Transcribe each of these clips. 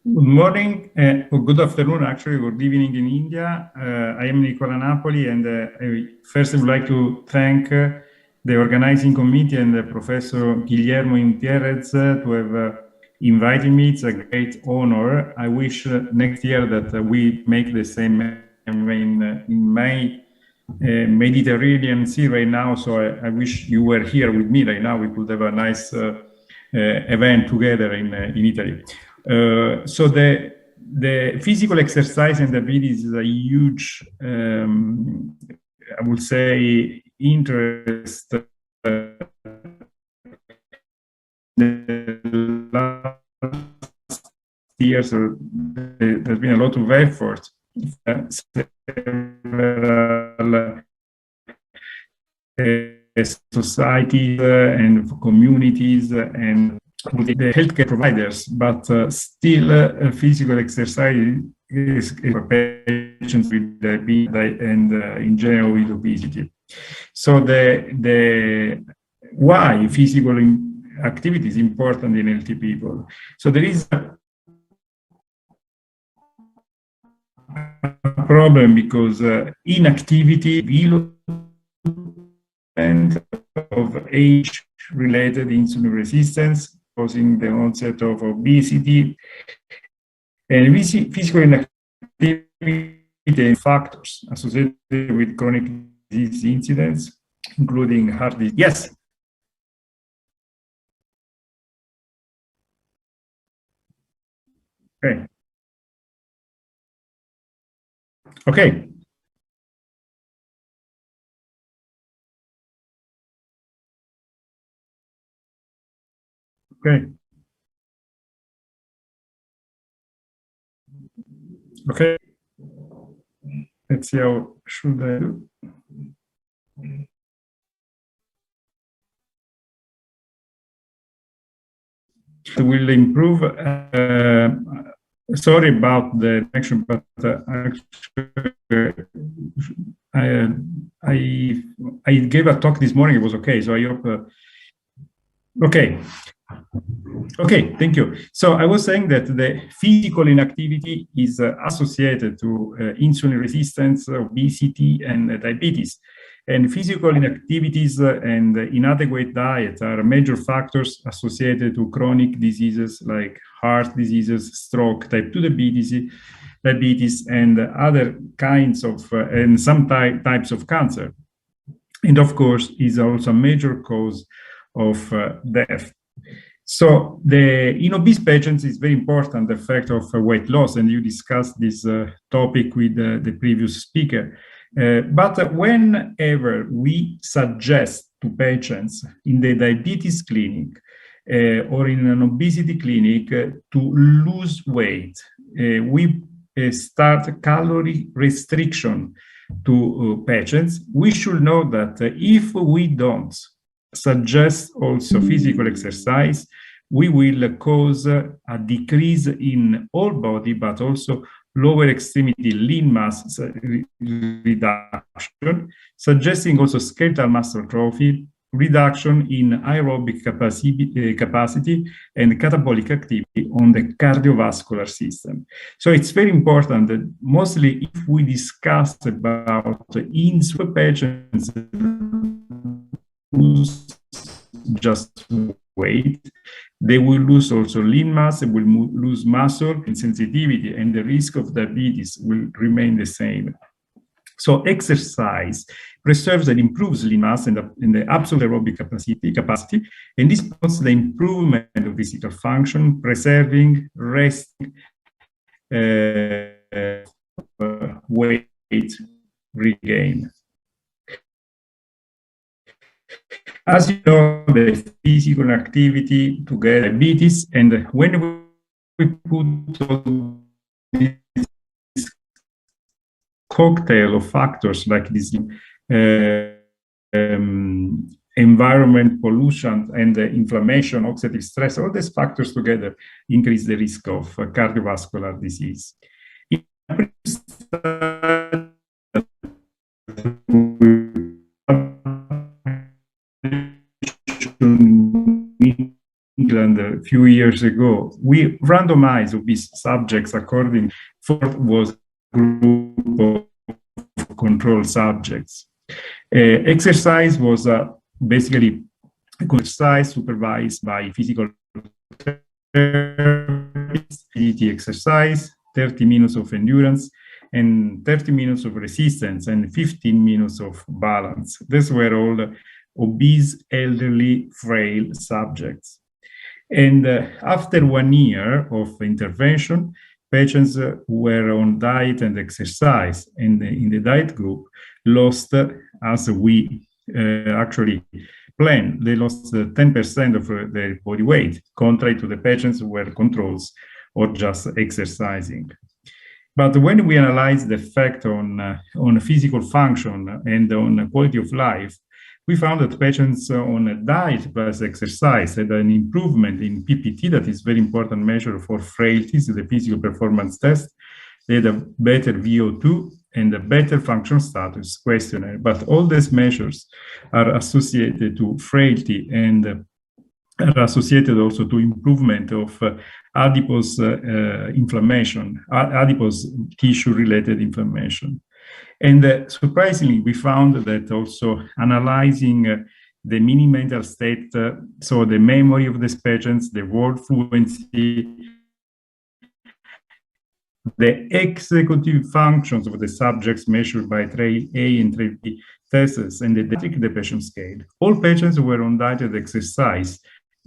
Good morning, or good afternoon, actually, good evening in India. I am Nicola Napoli, and first I would like to thank the organizing committee and Professor Guillermo Intierrez to have invited me. It's a great honor. I wish next year that we make the same in my Mediterranean Sea right now. So I wish you were here with me right now. We could have a nice event together in Italy. So the physical exercise and diabetes is a huge, I would say, interest the last years. There's been a lot of effort. Several societies and communities and the healthcare providers, but still physical exercise is for patients with diabetes and in general with obesity. So the why physical activity is important in healthy people. So there is a problem because inactivity and of age-related insulin resistance, causing the onset of obesity, and physical inactivity factors associated with chronic disease incidents, including heart disease. Yes. Okay. Okay. Okay. Okay. Let's see how should I do. Will improve. Sorry about the connection, but actually, I gave a talk this morning. It was okay, so I hope. Okay. Okay, thank you. So I was saying that the physical inactivity is associated to insulin resistance, obesity, and diabetes. And physical inactivities and inadequate diet are major factors associated to chronic diseases like heart diseases, stroke, type 2 diabetes, and other kinds of, and some types of cancer. And of course, is also a major cause of death. So in obese patients, it's very important the effect of weight loss, and you discussed this topic with the previous speaker. But whenever we suggest to patients in the diabetes clinic or in an obesity clinic to lose weight, we start calorie restriction to patients. We should know that if we don't suggest also physical exercise, we will cause a decrease in whole body, but also lower extremity lean mass reduction, suggesting also skeletal muscle atrophy, reduction in aerobic capacity and catabolic activity on the cardiovascular system. So it's very important that mostly if we discuss about insulin patients lose just weight, they will lose also lean mass, they will lose muscle and sensitivity, and the risk of diabetes will remain the same. So exercise preserves and improves lean mass and the absolute aerobic capacity, and this promotes the improvement of physical function, preserving, resting, weight regain. As you know, the physical activity together diabetes, and when we put all this cocktail of factors like this environment, pollution, and inflammation, oxidative stress, all these factors together increase the risk of cardiovascular disease. England a few years ago, we randomized obese subjects according to what was a group of control subjects. Exercise was basically exercise supervised by physical therapy, exercise, 30 minutes of endurance, and 30 minutes of resistance, and 15 minutes of balance. These were all obese, elderly, frail subjects. And after 1 year of intervention, patients who were on diet and exercise, and in the diet group lost, as we actually planned, they lost 10% of their body weight, contrary to the patients who were controls or just exercising. But when we analyze the effect on physical function and on quality of life, we found that patients on a diet plus exercise had an improvement in PPT, that is a very important measure for frailties, the physical performance test. They had a better VO2 and a better function status questionnaire. But all these measures are associated to frailty and are associated also to improvement of adipose inflammation, adipose tissue-related inflammation. And surprisingly, we found that also analyzing the mini mental state, so the memory of these patients, the word fluency, the executive functions of the subjects measured by trail A and trail B tests, and the depression scale. All patients who were on diet and exercise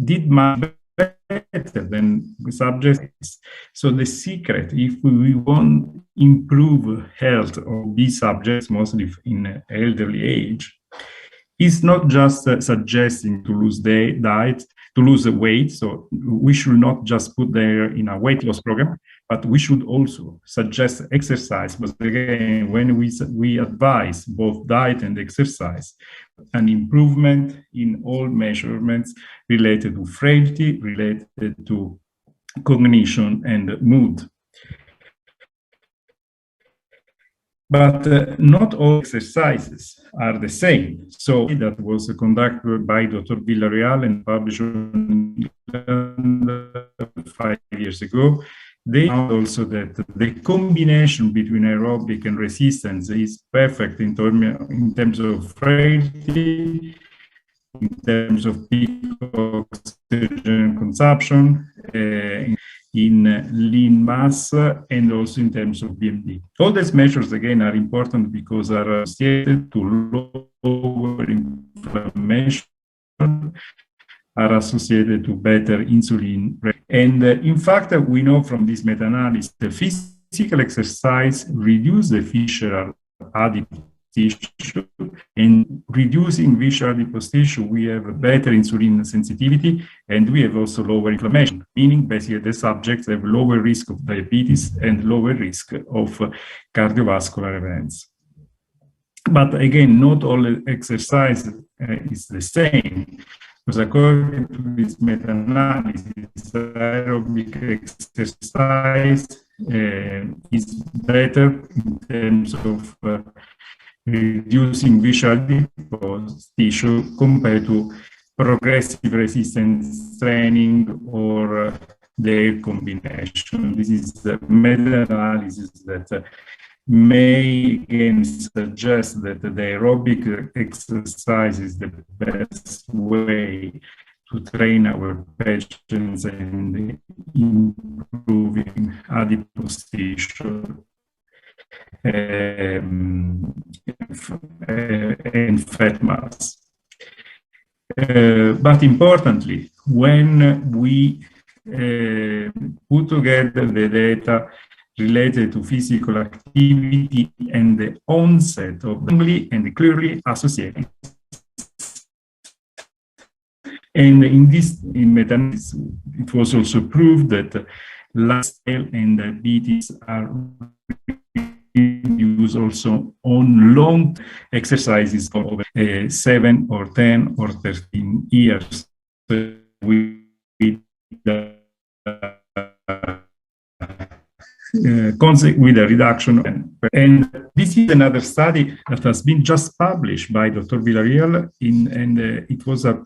did much better than subjects. So the secret, if we want to improve health of these subjects, mostly in elderly age, is not just suggesting to lose the diet, to lose weight. So we should not just put there in a weight loss program, but we should also suggest exercise. But again, when we advise both diet and exercise, an improvement in all measurements related to frailty, related to cognition and mood. But not all exercises are the same. So that was conducted by Dr. Villarreal and published 5 years ago. They found also that the combination between aerobic and resistance is perfect in terms of frailty, in terms of peak oxygen consumption, in lean mass, and also in terms of BMD. All these measures, again, are important because they are associated to lower inflammation, are associated to better insulin. And in fact, we know from this meta-analysis, the physical exercise reduces the visceral adipose tissue, and reducing visceral adipose tissue, we have a better insulin sensitivity, and we have also lower inflammation, meaning basically the subjects have lower risk of diabetes and lower risk of cardiovascular events. But again, not all exercise is the same, because according to this meta-analysis, aerobic exercise is better in terms of reducing visceral adipose tissue compared to progressive resistance training or their combination. This is the meta-analysis that may again suggest that the aerobic exercise is the best way to train our patients and improving adipose tissue and fat mass. But importantly, when we put together the data related to physical activity and the onset of the and clearly associated. And in meta-analysis, it was also proved that lifestyle and diabetes are used also on long exercises for over 7 or 10 or 13 years with with a reduction. And this is another study that has been just published by Dr. Villarreal, and it was a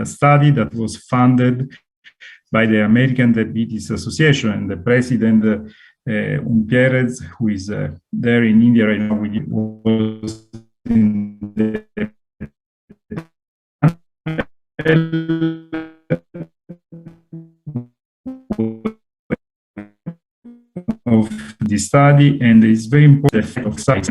study that was funded by the American Diabetes Association, and the president, Umpierrez, who is there in India right now, was in the of the study, and it's very important of science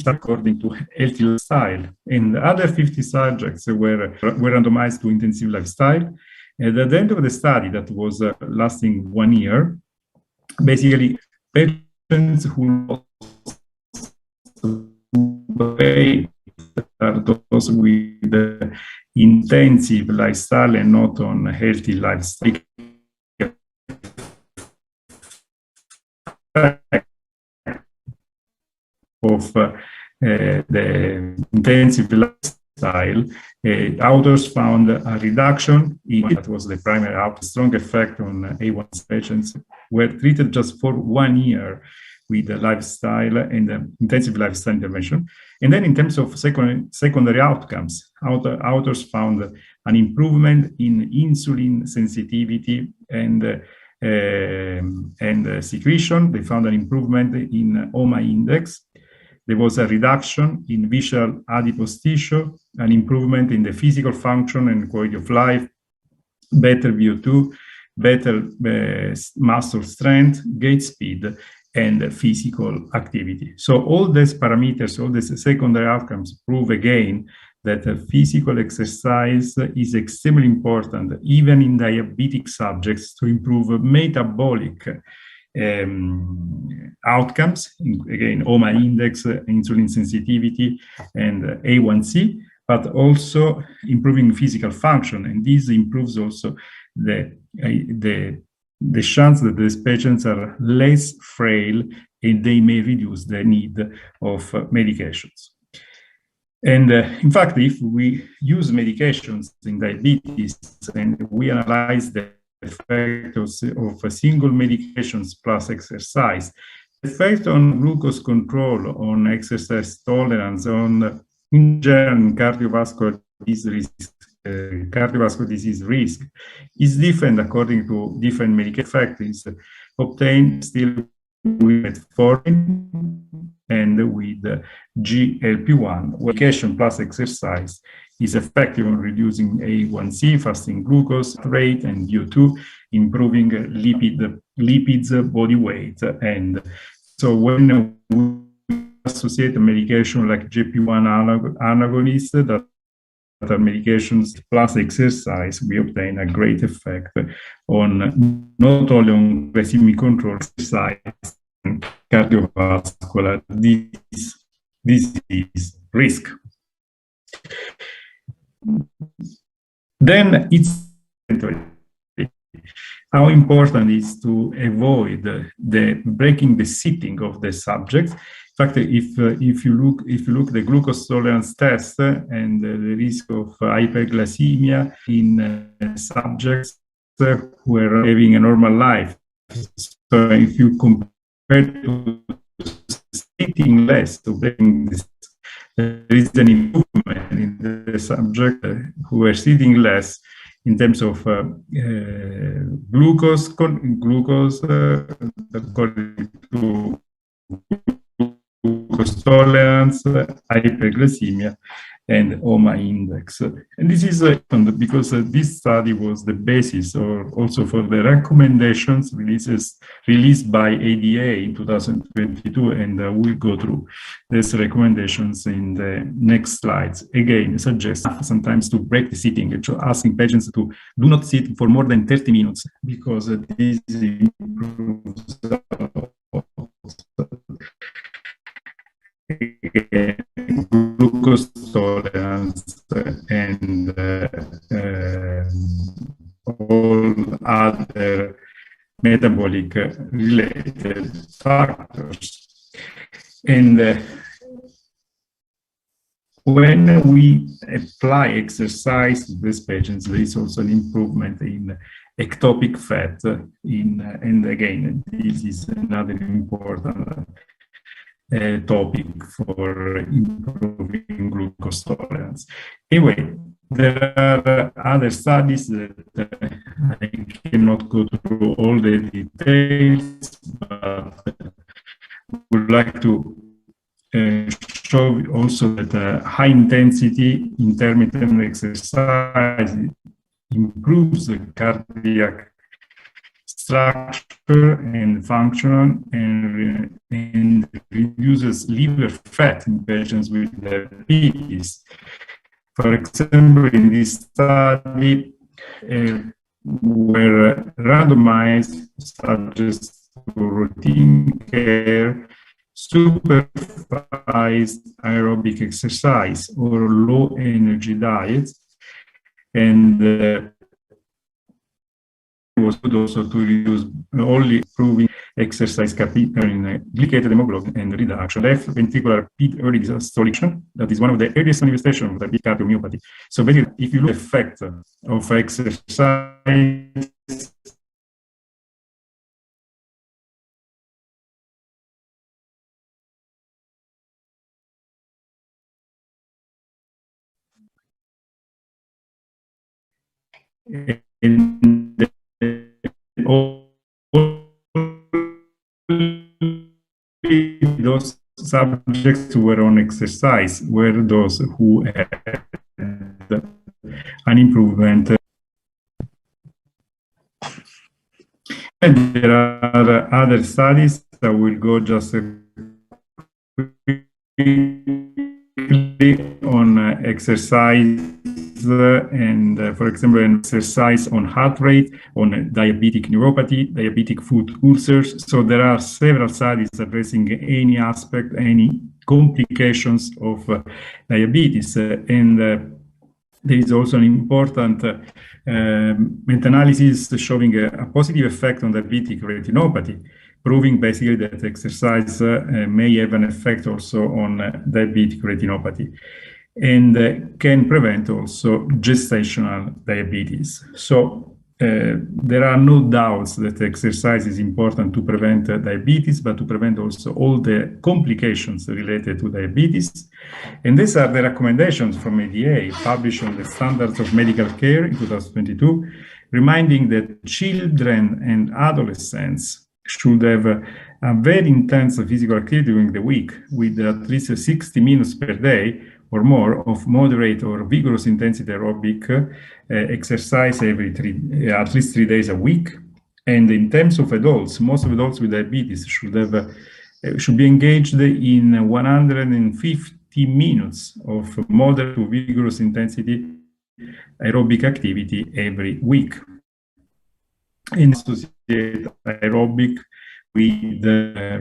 according to healthy lifestyle. And the other 50 subjects were randomized to intensive lifestyle. And at the end of the study, that was lasting 1 year, basically patients who lost weight are those with intensive lifestyle and not on healthy lifestyle. Of the intensive lifestyle, authors found a reduction in that was the primary outcome, strong effect on A1C patients were treated just for 1 year with the lifestyle and the intensive lifestyle intervention. And then in terms of secondary outcomes, authors found an improvement in insulin sensitivity and secretion. They found an improvement in OMA index. There was a reduction in visceral adipose tissue, an improvement in the physical function and quality of life, better VO2, better muscle strength, gait speed, and physical activity. So all these parameters, all these secondary outcomes prove again that physical exercise is extremely important, even in diabetic subjects, to improve metabolic outcomes, again, OMA index, insulin sensitivity, and A1C, but also improving physical function. And this improves also the chance that these patients are less frail and they may reduce the need of medications. And in fact, if we use medications in diabetes and we analyze the effect of single medications plus exercise, the effect on glucose control, on exercise tolerance, on in general cardiovascular disease risk is different according to different medication effects obtained still with metformin and with GLP-1. Medication plus exercise is effective in reducing A1C, fasting glucose rate, and VO2, improving lipids, body weight. And so when we associate a medication like GLP-1 agonists that are medications plus exercise, we obtain a great effect on not only on glycemic control, exercise, and cardiovascular disease risk. Then it's how important it is to avoid the breaking the sitting of the subjects. In fact, if you look the glucose tolerance test and the risk of hyperglycemia in subjects who are having a normal life, so if you compare to sitting less to breaking this, there is an improvement in the subject who are sitting less in terms of glucose according to glucose tolerance, hyperglycemia, and OMA index. And this is because this study was the basis or also for the recommendations released by IDEC in 2022, and we'll go through these recommendations in the next slides. Again, suggest sometimes to break the sitting, asking patients to do not sit for more than 30 minutes because this improves glucose tolerance and all other metabolic related factors. And when we apply exercise to these patients, there is also an improvement in ectopic fat. And again, this is another important topic for improving glucose tolerance. Anyway, there are other studies that I cannot go through all the details, but would like to show also that high intensity intermittent exercise improves the cardiac structure and function and reduces liver fat in patients with diabetes. For example, in this study, were randomized subjects to routine care, supervised aerobic exercise or low energy diets, and was good also to use only improving exercise capital in glycated hemoglobin and reduction left ventricular peak early diastolic, that is one of the earliest manifestations of the cardiomyopathy. So basically, if you look at the effect of exercise, in those subjects who were on exercise were those who had an improvement. And there are other studies that will go just quickly on exercise and, for example, an exercise on heart rate, on diabetic neuropathy, diabetic foot ulcers. So there are several studies addressing any aspect, any complications of diabetes. And there is also an important meta-analysis showing a positive effect on diabetic retinopathy, proving basically that exercise may have an effect also on diabetic retinopathy and can prevent also gestational diabetes. So there are no doubts that exercise is important to prevent diabetes, but to prevent also all the complications related to diabetes. And these are the recommendations from IDEC published on the Standards of Medical Care in 2022, reminding that children and adolescents should have a very intense physical activity during the week with at least 60 minutes per day or more of moderate or vigorous intensity aerobic exercise at least 3 days a week. And in terms of adults, most of adults with diabetes should be engaged in 150 minutes of moderate to vigorous intensity aerobic activity every week. And associate aerobic with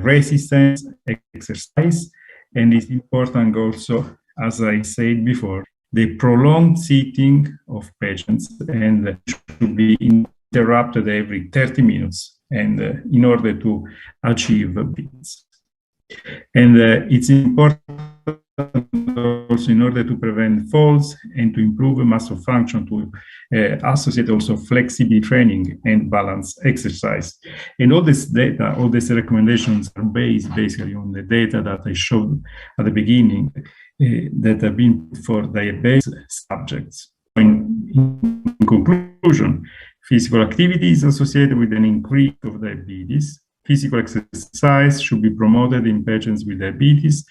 resistance exercise, and it's important also, as I said before, the prolonged sitting of patients and should be interrupted every 30 minutes and in order to achieve benefits. And it's important also in order to prevent falls and to improve muscle function, to associate also flexibility training and balance exercise. And all this data, all these recommendations are based basically on the data that I showed at the beginning that have been for diabetes subjects. In conclusion, physical activity is associated with an increase of diabetes. Physical exercise should be promoted in patients with diabetes,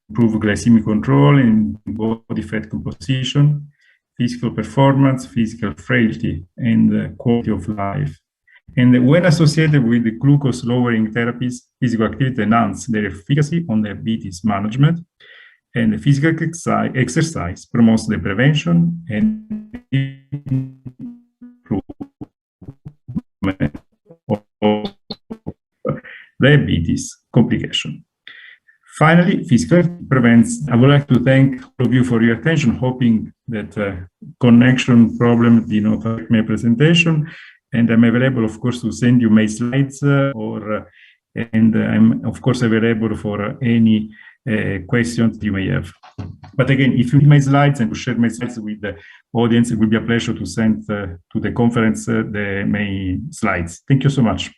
improve glycemic control and body fat composition, physical performance, physical frailty, and quality of life. And when associated with the glucose-lowering therapies, physical activity enhances their efficacy on diabetes management, and the physical exercise promotes the prevention and improvement of diabetes complication. Finally, physical prevents. I would like to thank all of you for your attention, hoping that connection problem did not affect my presentation. And I'm available, of course, to send you my slides, and I'm, of course, available for any questions you may have. But again, if you need my slides and to share my slides with the audience, it will be a pleasure to send to the conference my slides. Thank you so much.